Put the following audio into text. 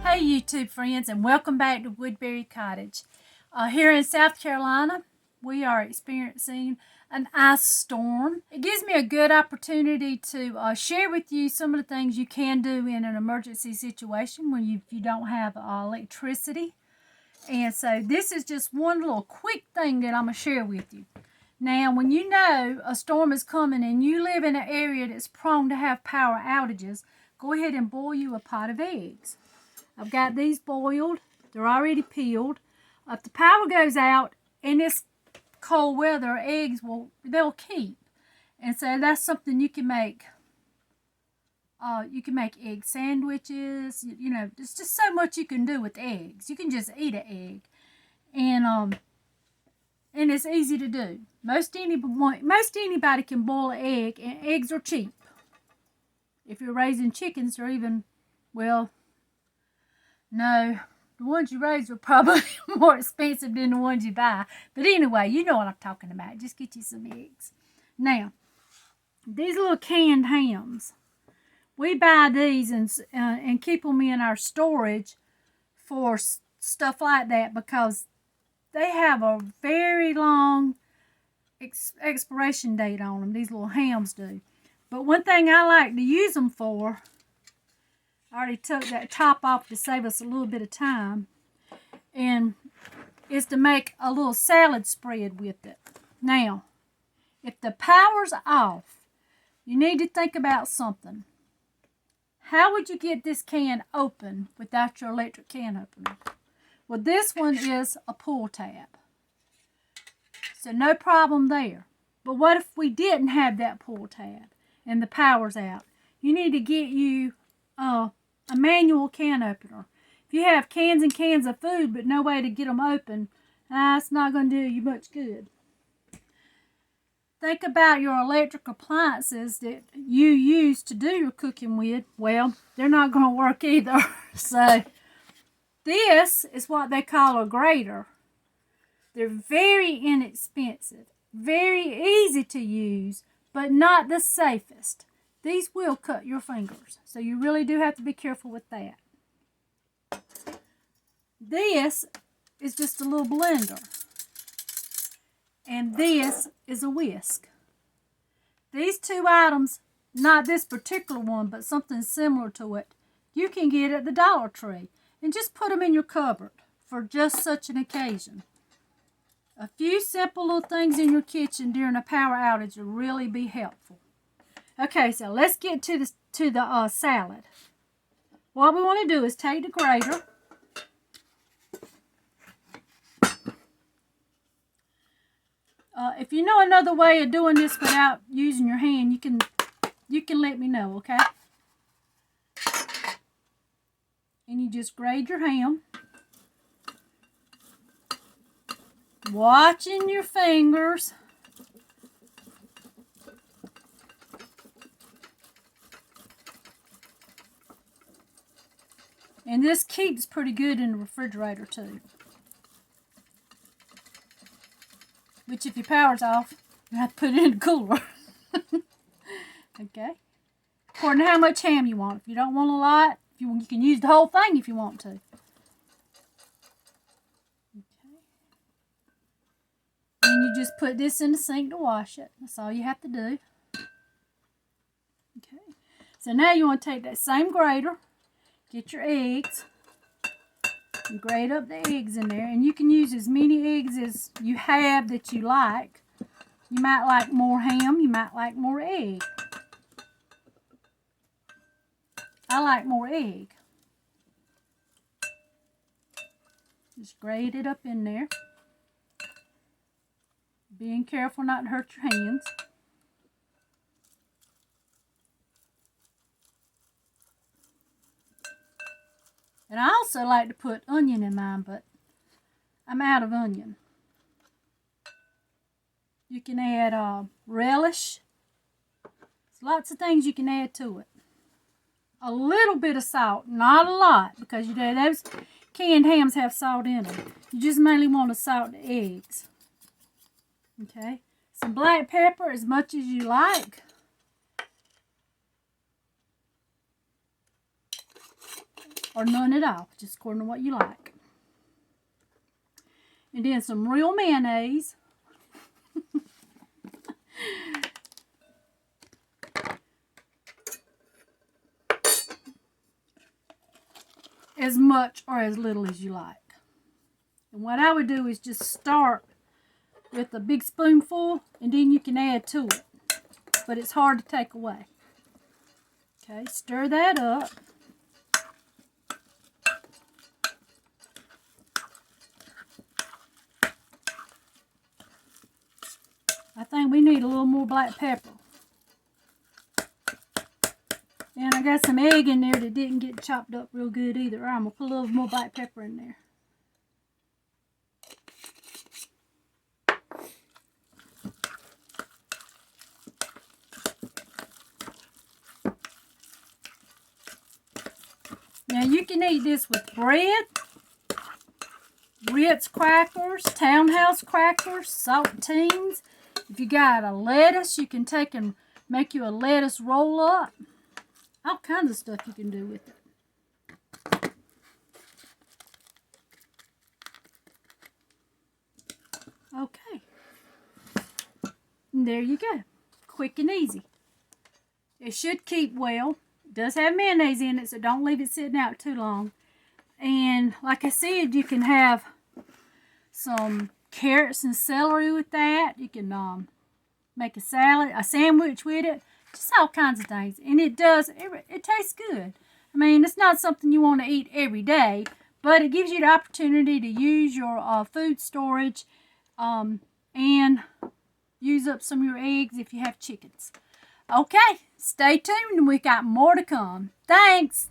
Hey YouTube friends, and welcome back to Woodbury Cottage. Here in South Carolina, we are experiencing an ice storm. It gives me a good opportunity to share with you some of the things you can do in an emergency situation when you don't have electricity. And so this is just one little quick thing that I'm going to share with you. Now, when you know a storm is coming and you live in an area that's prone to have power outages, go ahead and boil you a pot of eggs. I've got these boiled. They're already peeled. If the power goes out in this cold weather, eggs they'll keep. And so that's something you can make. You can make egg sandwiches. You know, there's just so much you can do with eggs. You can just eat an egg, and it's easy to do. Most anybody can boil an egg, and eggs are cheap. If you're raising chickens, they're even, well, no, the ones you raise are probably more expensive than the ones you buy. But anyway, you know what I'm talking about. Just get you some eggs. Now, these little canned hams, we buy these and keep them in our storage for stuff like that because they have a very long expiration date on them. These little hams do. But one thing I like to use them for, I already took that top off to save us a little bit of time, and is to make a little salad spread with it. Now, if the power's off, you need to think about something. How would you get this can open without your electric can opener? Well, this one is a pull tab, so no problem there. But what if we didn't have that pull tab and the power's out? You need to get you a manual can opener. If you have cans and cans of food but no way to get them open, it's not going to do you much good. Think about your electric appliances that you use to do your cooking with. Well, they're not going to work either. So this is what they call a grater. They're very inexpensive, very easy to use, but not the safest. These will cut your fingers, so you really do have to be careful with that. This is just a little blender, and this is a whisk. These two items, not this particular one, but something similar to it, you can get at the Dollar Tree, and just put them in your cupboard for just such an occasion. A few simple little things in your kitchen during a power outage will really be helpful. Okay, so let's get to the salad. What we want to do is take the grater, if you know another way of doing this without using your hand, you can let me know, okay? And you just grate your ham, watching your fingers. And this keeps pretty good in the refrigerator too. Which if your power's off, you have to put it in the cooler. Okay. According to how much ham you want. If you don't want a lot, you can use the whole thing if you want to. Okay. And you just put this in the sink to wash it. That's all you have to do. Okay. So now you want to take that same grater, get your eggs, and grate up the eggs in there. And you can use as many eggs as you have that you like. You might like more ham, you might like more egg. I like more egg. Just grate it up in there. Being careful not to hurt your hands. And I also like to put onion in mine, but I'm out of onion. You can add relish. There's lots of things you can add to it. A little bit of salt, not a lot, because you know those canned hams have salt in them. You just mainly want to salt the eggs. Okay, some black pepper as much as you like. or none at all, just according to what you like. And then some real mayonnaise. As much or as little as you like. And what I would do is just start with a big spoonful, and then you can add to it. But it's hard to take away. Okay, stir that up. I think we need a little more black pepper. And I got some egg in there that didn't get chopped up real good either. I'm going to put a little more black pepper in there. Now you can eat this with bread, Ritz crackers, Townhouse crackers, saltines. If you got a lettuce, you can take and make you a lettuce roll up. All kinds of stuff you can do with it. Okay. And there you go. Quick and easy. It should keep well. It does have mayonnaise in it, so don't leave it sitting out too long. And like I said, you can have some carrots and celery with that. You can make a salad, a sandwich with it. Just all kinds of things. And it tastes good. I mean, it's not something you want to eat every day, but it gives you the opportunity to use your food storage and use up some of your eggs if you have chickens. Okay, stay tuned. We got more to come. Thanks.